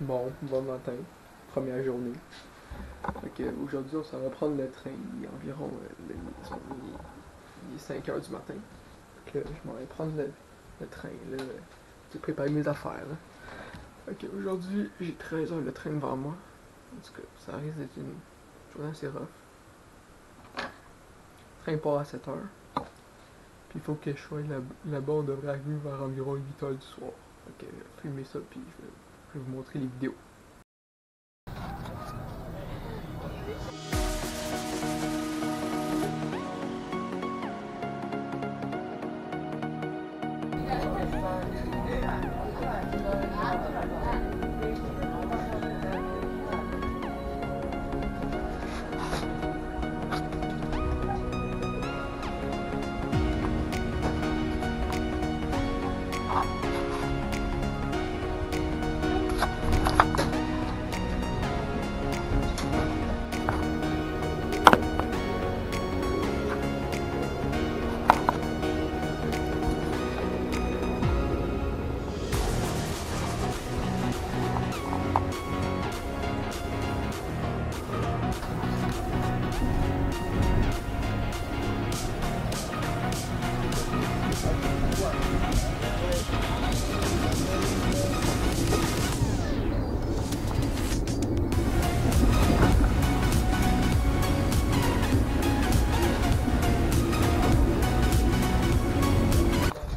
Bon matin, première journée. Aujourd'hui, on s'en va prendre le train. Il est environ il est 5 heures du matin. Je m'en vais prendre le train. J'ai préparé mes affaires. Aujourd'hui, j'ai 13 heures le train devant moi. En tout cas, ça risque d'être une journée assez rough. Le train part à 7 heures. Puis il faut que je sois là-bas. On devrait arriver vers environ 8 heures du soir. Je vais filmer ça, puis je vais vous montrer les vidéos.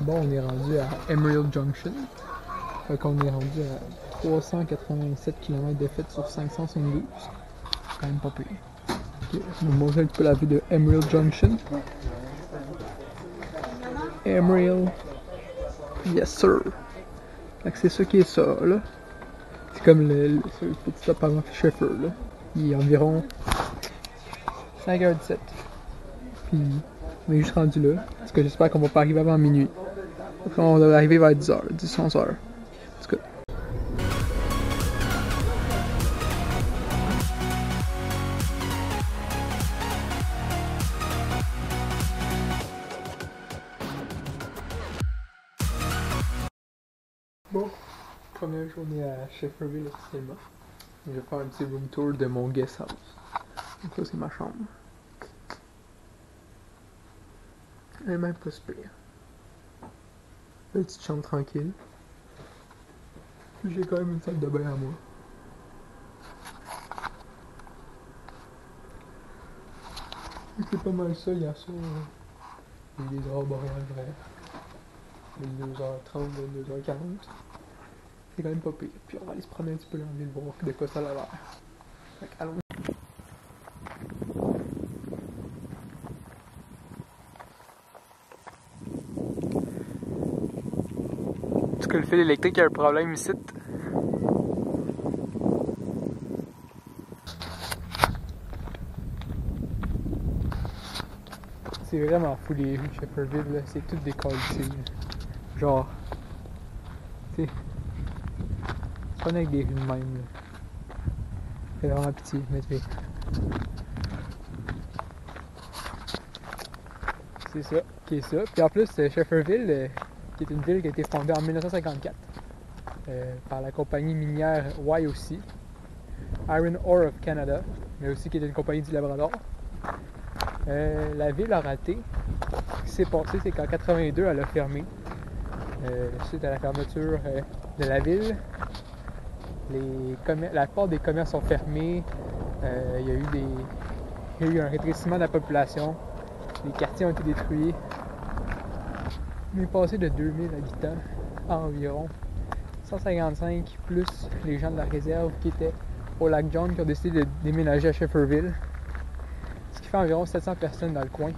Bon, on est rendu à Emerald Junction. Fait qu'on est rendu à 387 km de fête sur 572. C'est quand même pas pire. Je vais vous montrer un petit peu la vue de Emerald Junction. Emerald. Yes sir. C'est ça qui est ça là. C'est comme le petit stop avant Sheffer là. Il est environ 5h17. Puis on est juste rendu là. Parce que j'espère qu'on va pas arriver avant minuit. On devrait arriver vers 10h, 10-11h. En tout cas. Bon, première journée à Shefferville officiellement. Je vais faire un petit room tour de mon guest house. Donc ça c'est ma chambre. Elle est même pas super. Petite chambre tranquille. J'ai quand même une salle de bain à moi. C'est pas mal ça, il y a ça. Il y a des aurores boréales vraies. 22h30, 22h40. C'est quand même pas pire. Puis on va aller se promener un petit peu dans la ville, voir de quoi ça a l'air. Fait allons. Est-ce que le fil électrique a un problème ici? C'est vraiment fou les rues de Shefferville, là. C'est toutes des qualités. Genre, tu sais, c'est pas avec des rues de même. Là. C'est vraiment pitié, mais tu sais. C'est ça, qui est ça. Puis en plus, Shefferville, qui est une ville qui a été fondée en 1954 par la compagnie minière YOC, Iron Ore of Canada, mais aussi qui est une compagnie du Labrador. La ville a raté. Ce qui s'est passé, c'est qu'en 82, elle a fermé. Suite à la fermeture de la ville, la plupart des commerces sont fermés. Il y a eu un rétrécissement de la population. Les quartiers ont été détruits. On est passé de 2000 habitants à environ 155, plus les gens de la réserve qui étaient au lac John qui ont décidé de déménager à Shefferville. Ce qui fait environ 700 personnes dans le coin.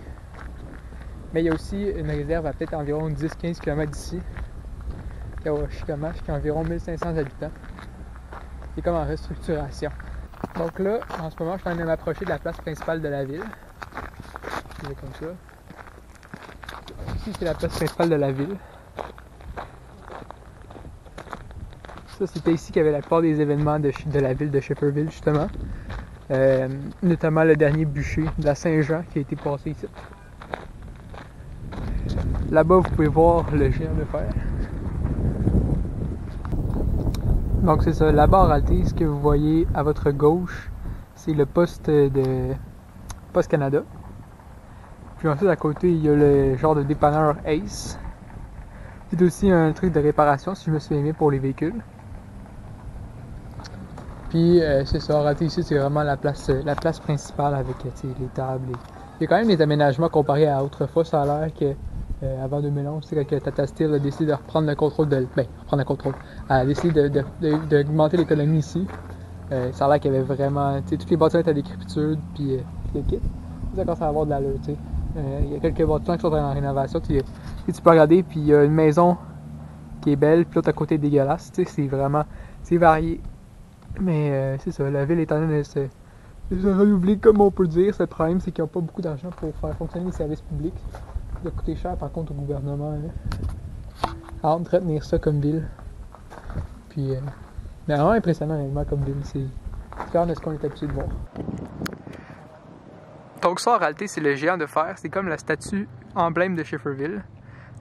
Mais il y a aussi une réserve à peut-être environ 10-15 km d'ici, qui est à Wachicomash, qui a environ 1500 habitants. C'est comme en restructuration. Donc là, en ce moment, je suis en train de m'approcher de la place principale de la ville. C'est comme ça. Ici, c'est la place principale de la ville. Ça, c'était ici qu'il y avait la plupart des événements de la ville de Shefferville, justement. Notamment le dernier bûcher de la Saint-Jean qui a été passé ici. Là-bas, vous pouvez voir le géant de fer. Donc c'est ça, là-bas en réalité, ce que vous voyez à votre gauche, c'est le poste de Poste Canada. Puis ensuite à côté, il y a le genre de dépanneur Ace. C'est aussi un truc de réparation, si je me souviens bien, pour les véhicules. Puis c'est ça, en réalité ici, c'est vraiment la place principale avec les tables. Il y a quand même des aménagements comparés à autrefois, ça a l'air que avant 2011, c'est quand Tata Steel a décidé de reprendre le contrôle a décidé d'augmenter l'économie ici. Ça a l'air qu'il y avait vraiment, toutes les bâtiments étaient à décrépitude, puis le kit. Ça commence à avoir de l'allure, tu sais. Il y a quelques bâtiments qui sont en rénovation, tu peux regarder, puis il y a une maison qui est belle, puis l'autre à côté est dégueulasse, tu sais, c'est varié. Mais c'est ça, la ville est en train de se renouveler, comme on peut dire. Le problème, c'est qu'ils n'ont pas beaucoup d'argent pour faire fonctionner les services publics. Ça va coûter cher, par contre, au gouvernement. À entretenir ça comme ville. Puis, mais vraiment impressionnant, réellement, comme ville. C'est différent de ce qu'on est habitué de voir. Donc ça, en réalité, c'est le géant de fer. C'est comme la statue emblème de Schefferville.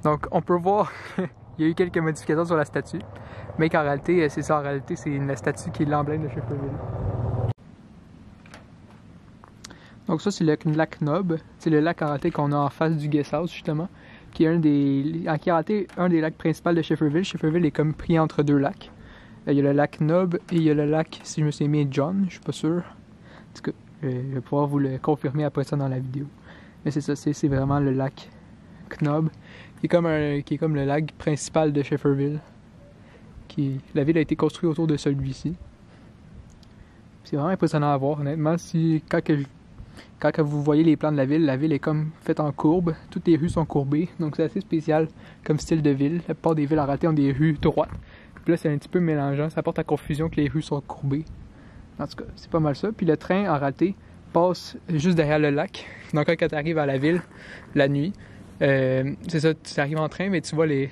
Donc, on peut voir qu'il y a eu quelques modifications sur la statue. Mais qu'en réalité, c'est ça. En réalité, c'est la statue qui est l'emblème de Schefferville. Donc ça, c'est le lac Nob. C'est le lac en réalité qu'on a en face du Guest House, justement. Qui est en réalité un des lacs principaux de Schefferville. Schefferville est comme pris entre deux lacs. Il y a le lac Nob et il y a le lac, si je me souviens bien, John. Je suis pas sûr. En tout cas, je vais pouvoir vous le confirmer après ça dans la vidéo. Mais c'est ça, c'est vraiment le lac Knob. Qui est comme le lac principal de Schefferville. La ville a été construite autour de celui-ci. C'est vraiment impressionnant à voir, honnêtement. Quand vous voyez les plans de la ville est comme faite en courbe. Toutes les rues sont courbées, donc c'est assez spécial comme style de ville. La plupart des villes en réalité ont des rues droites. Puis là, c'est un petit peu mélangeant. Ça porte à confusion que les rues sont courbées. En tout cas, c'est pas mal ça. Puis le train, en réalité, passe juste derrière le lac. Donc quand tu arrives à la ville, la nuit, c'est ça, tu arrives en train, mais tu vois le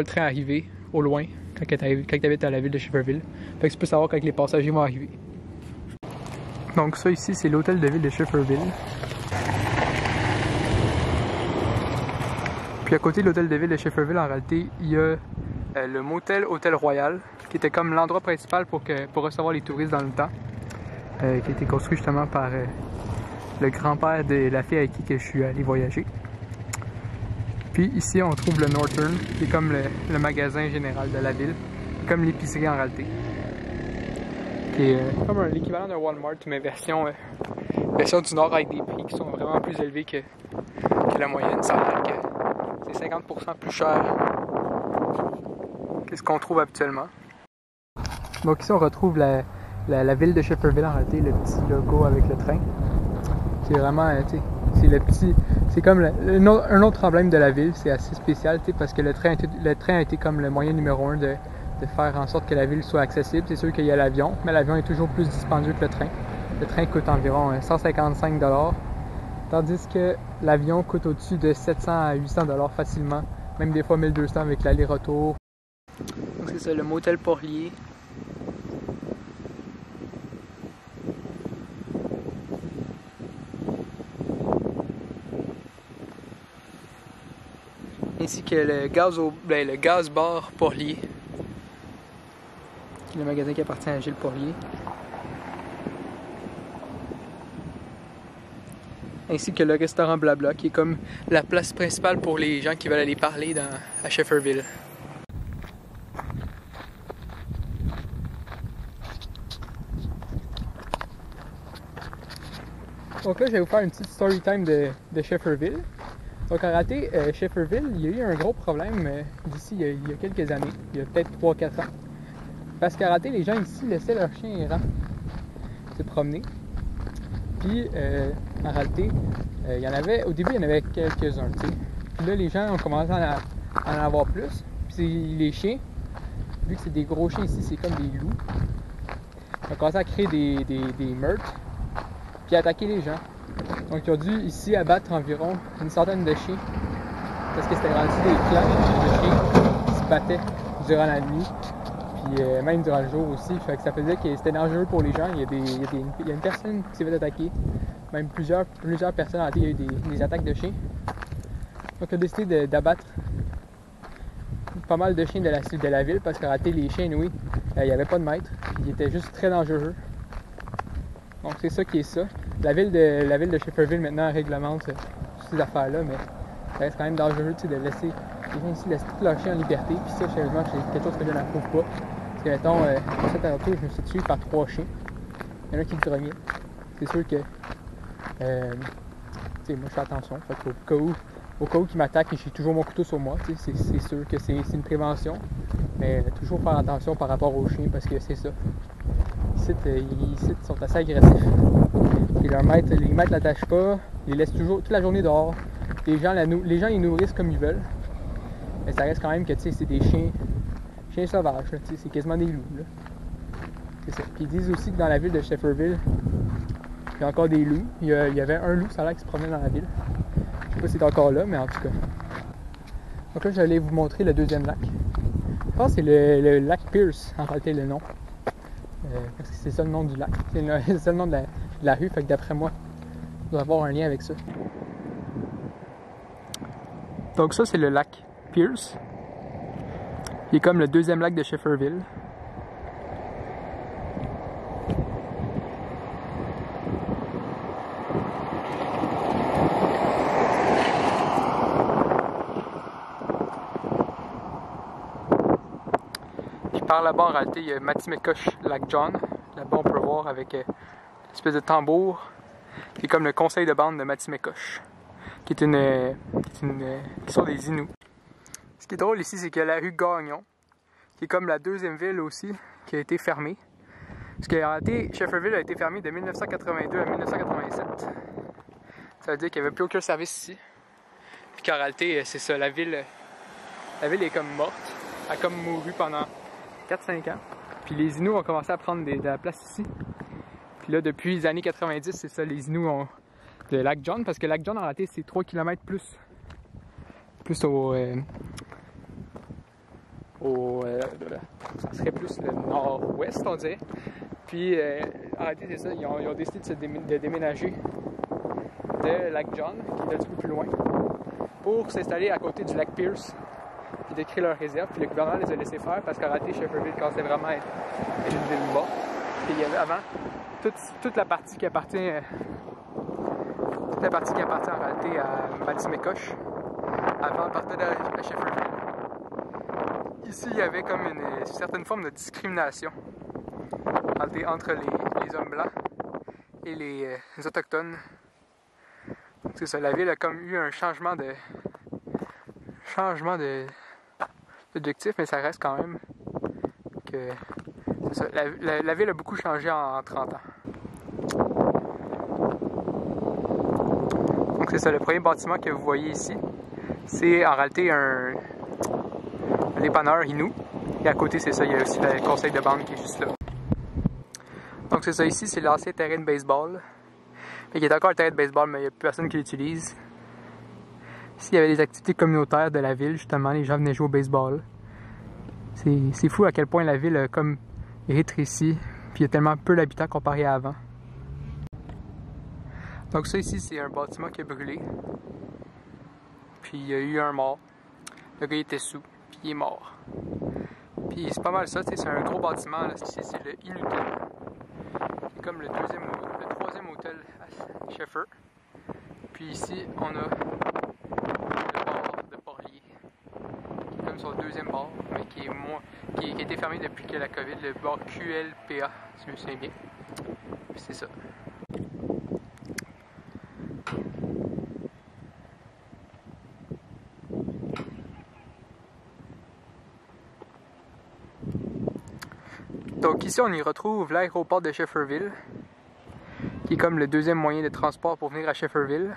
train arriver au loin quand tu habites à la ville de Schefferville. Fait que tu peux savoir quand les passagers vont arriver. Donc ça ici, c'est l'hôtel de ville de Schefferville. Puis à côté de l'hôtel de ville de Schefferville, en réalité, il y a le motel Hôtel Royal, qui était comme l'endroit principal pour recevoir les touristes dans le temps. Qui a été construit justement par le grand-père de la fille avec qui je suis allé voyager. Puis ici, on trouve le Northern, qui est comme le magasin général de la ville, comme l'épicerie en réalité. Qui est comme l'équivalent d'un Walmart, mais version du Nord avec des prix qui sont vraiment plus élevés que la moyenne. Ça a l'air que c'est 50% plus cher que ce qu'on trouve habituellement. Donc ici, on retrouve la ville de Schefferville en réalité, le petit logo avec le train. C'est vraiment, c'est comme un autre emblème de la ville. C'est assez spécial, parce que le train a été comme le moyen numéro 1 de faire en sorte que la ville soit accessible. C'est sûr qu'il y a l'avion, mais l'avion est toujours plus dispendieux que le train. Le train coûte environ 155 $, tandis que l'avion coûte au-dessus de 700 à 800 $ facilement, même des fois 1200 avec l'aller-retour. Donc c'est ça, le motel Porlier. Ainsi que le gaz bar Porlier, qui est le magasin qui appartient à Gilles Porlier. Ainsi que le restaurant Blabla, qui est comme la place principale pour les gens qui veulent aller parler à Schefferville. Donc là, je vais vous faire une petite story time de Schefferville. Donc en réalité, Schefferville, il y a eu un gros problème d'ici il y a quelques années, il y a peut-être 3-4 ans. Parce qu'en réalité, les gens ici laissaient leurs chiens errants se promener. Puis en réalité, au début, il y en avait quelques-uns, tu sais. Puis là, les gens ont commencé à en avoir plus. Puis les chiens, vu que c'est des gros chiens ici, c'est comme des loups. Ils ont commencé à créer des meurtres, puis à attaquer les gens. Donc ils ont dû ici abattre environ une centaine de chiens, parce que c'était rendu des clans de chiens qui se battaient durant la nuit, puis même durant le jour aussi. Fait que ça faisait que c'était dangereux pour les gens. Il y a une personne qui s'est fait attaquer, même plusieurs personnes. Il y a eu des attaques de chiens. Donc ils ont décidé d'abattre pas mal de chiens de la ville parce qu'en réalité, les chiens inouïs, il n'y avait pas de maître. Ils étaient juste très dangereux. Donc c'est ça qui est ça. La ville de Schefferville maintenant réglemente ces affaires-là, mais ça reste quand même dangereux de laisser les gens ici laisser tous leurs chiens en liberté. Puis ça, sérieusement, c'est quelque chose que je n'approuve pas. Parce que mettons, cet alentour, je me suis tué par 3 chiens. Il y en a un qui me grognait. C'est sûr que moi je fais attention. Fait au cas où qu'ils m'attaquent, j'ai toujours mon couteau sur moi. C'est sûr que c'est une prévention. Mais toujours faire attention par rapport aux chiens parce que c'est ça. Ici, ils sont assez agressifs. Puis les maîtres l'attachent pas, ils les laissent toujours toute la journée dehors. Les gens les nourrissent comme ils veulent. Mais ça reste quand même que c'est des chiens sauvages. C'est quasiment des loups. Là. C'est ça. Puis ils disent aussi que dans la ville de Schefferville, il y a encore des loups. Il y avait un loup, ça a l'air, qui se promenait dans la ville. Je sais pas si c'est encore là, mais en tout cas. Donc là, j'allais vous montrer le deuxième lac. Je pense que c'est le lac Pierce, en réalité, le nom. Parce que c'est ça le nom du lac. C'est ça le nom de la rue, fait que d'après moi, il doit avoir un lien avec ça. Donc ça, c'est le lac Pierce. Il est comme le deuxième lac de Schefferville. Par là-bas, en réalité, il y a Matimecoche, Lac John. Là-bas, on peut voir avec une espèce de tambour qui est comme le conseil de bande de Matimecoche, qui sont des Inuits. Ce qui est drôle ici, c'est qu'il y a la rue Gagnon, qui est comme la deuxième ville aussi, qui a été fermée. Parce qu'en réalité, Schefferville a été fermée de 1982 à 1987. Ça veut dire qu'il n'y avait plus aucun service ici. Puis qu'en réalité, c'est ça, la ville est comme morte. Elle a comme mouru pendant 4-5 ans. Puis les Inuits ont commencé à prendre de la place ici. Puis là, depuis les années 90, c'est ça, les Inuits ont le lac John, parce que le lac John, en réalité, c'est 3 km plus ça serait plus le nord-ouest, on dirait. Puis, en réalité, c'est ça, ils ont décidé de déménager de lac John, qui est un petit peu plus loin, pour s'installer à côté du lac Pierce, puis de créer leur réserve. Puis le gouvernement les a laissés faire parce qu'en réalité, Schefferville commençait vraiment à être une ville morte. Puis il y avait avant toute la partie qui appartient en réalité à Matimecoche. Avant, elle partait de Schefferville. Ici, il y avait comme une certaine forme de discrimination entre les hommes blancs et les autochtones. Donc c'est ça, la ville a comme eu un changement d'objectif, mais ça reste quand même que c'est ça, la ville a beaucoup changé en 30 ans. Donc c'est ça, le premier bâtiment que vous voyez ici, c'est en réalité un dépanneur Inuit. Et à côté, c'est ça, il y a aussi le conseil de bande qui est juste là. Donc c'est ça, ici, c'est l'ancien terrain de baseball. Il y a encore un terrain de baseball, mais il n'y a plus personne qui l'utilise. Ici, il y avait des activités communautaires de la ville, justement, les gens venaient jouer au baseball. C'est fou à quel point la ville a comme rétréci, puis il y a tellement peu d'habitants comparé à avant. Donc ça ici, c'est un bâtiment qui a brûlé. Puis il y a eu un mort. Le gars il était sous, puis il est mort. Puis c'est pas mal ça, c'est un gros bâtiment, là. Ici c'est le Inutel. C'est comme le troisième hôtel à Scheffer. Puis ici, on a le bar de Porlier, qui est comme sur le deuxième bar, mais qui a été fermé depuis que la COVID, le bar QLPA, si je me souviens bien. Puis c'est ça. Donc ici, on y retrouve l'aéroport de Schefferville, qui est comme le deuxième moyen de transport pour venir à Schefferville.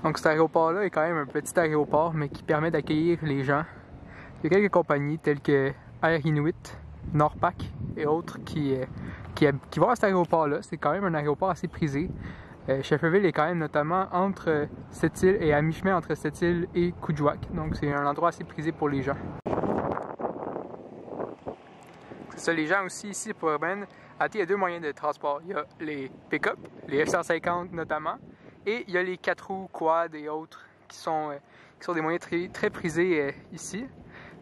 Donc cet aéroport-là est quand même un petit aéroport, mais qui permet d'accueillir les gens. Il y a quelques compagnies telles que Air Inuit, Norpak et autres qui vont à cet aéroport-là. C'est quand même un aéroport assez prisé. Schefferville est quand même notamment entre Sept-Îles et à mi-chemin entre Sept-Îles et Kuujjuaq. Donc c'est un endroit assez prisé pour les gens. C'est ça, les gens aussi ici pour urbaine. Il y a deux moyens de transport. Il y a les pick-up, les F-150 notamment, et il y a les 4 roues, quad et autres qui sont des moyens très prisés ici.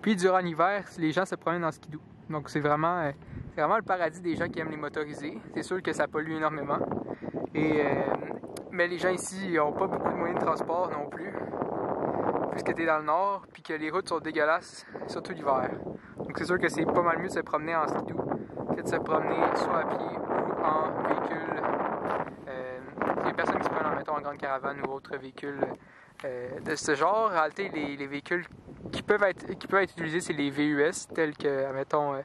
Puis durant l'hiver, les gens se promènent en skidoo. Donc c'est vraiment le paradis des gens qui aiment les motorisés. C'est sûr que ça pollue énormément. Mais les gens ici n'ont pas beaucoup de moyens de transport non plus, puisque tu es dans le nord, puis que les routes sont dégueulasses, surtout l'hiver. Donc c'est sûr que c'est pas mal mieux de se promener en skidoo que de se promener soit à pied ou en véhicule. Les personnes qui se prennent, mettons, en grande caravane ou autres véhicules de ce genre. En réalité, les véhicules qui peuvent être utilisés, c'est les VUS, tels que, mettons,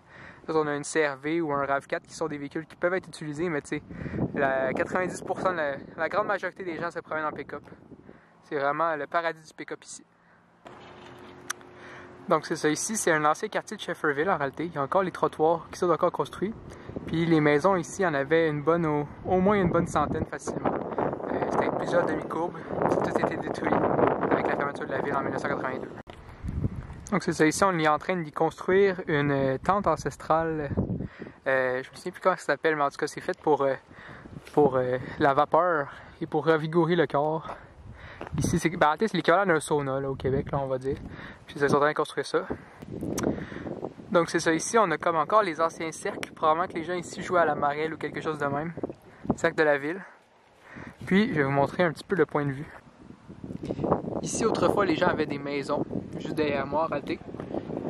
on a une CR-V ou un RAV4 qui sont des véhicules qui peuvent être utilisés, mais tu sais, 90%, la grande majorité des gens se promènent en pick-up. C'est vraiment le paradis du pick-up ici. Donc c'est ça, ici c'est un ancien quartier de Shefferville en réalité. Il y a encore les trottoirs qui sont encore construits. Puis les maisons ici, il y en avait au moins une bonne centaine facilement. C'était avec plusieurs demi-courbes. Tout a été détruit avec la fermeture de la ville en 1982. Donc c'est ça, ici on est en train d'y construire une tente ancestrale. Je me souviens plus comment ça s'appelle, mais en tout cas c'est fait pour la vapeur et pour revigorer le corps. Ici, c'est l'équivalent d'un sauna là, au Québec, là, on va dire. Puis ils sont en train de construire ça. Donc c'est ça, ici on a comme encore les anciens cercles. Probablement que les gens ici jouaient à la marelle ou quelque chose de même. Cercle de la ville. Puis je vais vous montrer un petit peu le point de vue. Ici autrefois les gens avaient des maisons, juste derrière moi en réalité.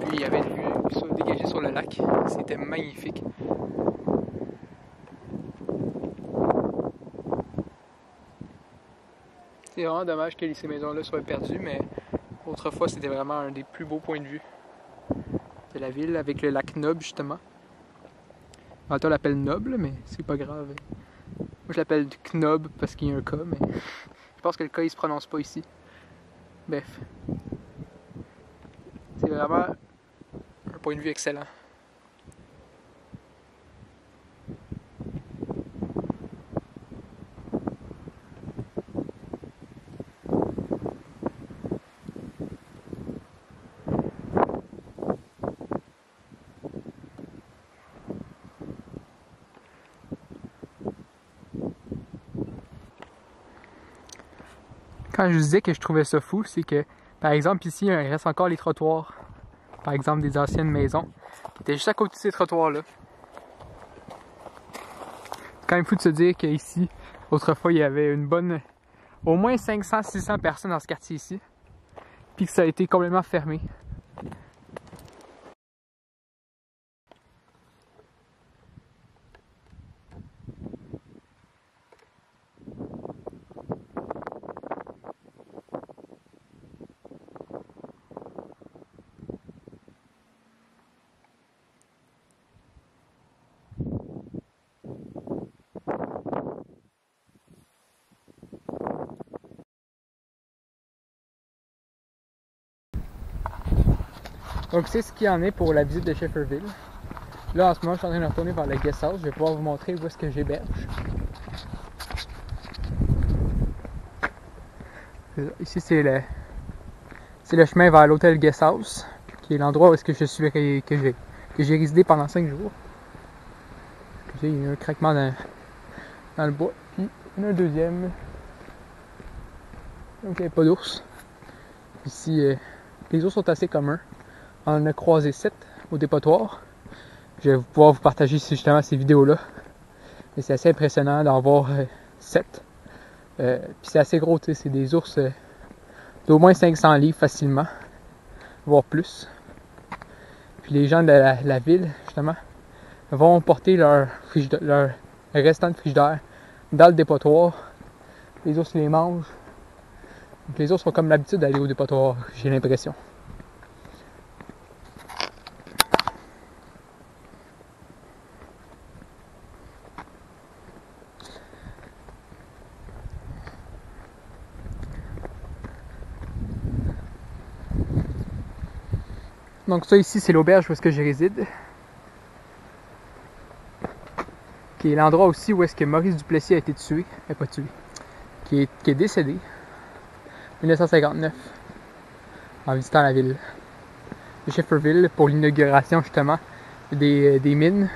Puis il y avait une vue dégagée sur le lac. C'était magnifique. C'est vraiment dommage que ces maisons-là soient perdues, mais autrefois c'était vraiment un des plus beaux points de vue de la ville, avec le lac Noble justement. On l'appelle Noble, mais c'est pas grave. Moi je l'appelle Knob parce qu'il y a un K, mais je pense que le K il se prononce pas ici. Bref. C'est vraiment un point de vue excellent. Quand je vous disais que je trouvais ça fou, c'est que, par exemple, ici, il reste encore les trottoirs. Par exemple, des anciennes maisons qui étaient juste à côté de ces trottoirs-là. C'est quand même fou de se dire qu'ici, autrefois, il y avait au moins 500-600 personnes dans ce quartier ici. Puis que ça a été complètement fermé. Donc c'est ce qu'il y en est pour la visite de Shefferville. Là en ce moment je suis en train de retourner vers le guest house. Je vais pouvoir vous montrer où est-ce que j'héberge. Ici c'est le chemin vers l'hôtel guest house, qui est l'endroit où est-ce que je suis que j'ai résidé pendant 5 jours. Il y a un craquement dans le bois. Puis il y en a un deuxième. Donc il n'y a pas d'ours. Ici les ours sont assez communs. On en a croisé 7 au dépotoir. Je vais pouvoir vous partager justement ces vidéos-là. Et c'est assez impressionnant d'en voir 7. Puis c'est assez gros, c'est des ours d'au moins 500 livres facilement, voire plus. Puis les gens de la ville, justement, vont porter leur restant de frigidaire dans le dépotoir. Les ours les mangent. Donc les ours ont comme l'habitude d'aller au dépotoir, j'ai l'impression. Donc ça ici c'est l'auberge où est-ce que je réside. Qui est l'endroit aussi où est-ce que Maurice Duplessis a été tué. Pas tué. Qui est décédé. 1959. En visitant la ville de Shefferville pour l'inauguration justement des mines.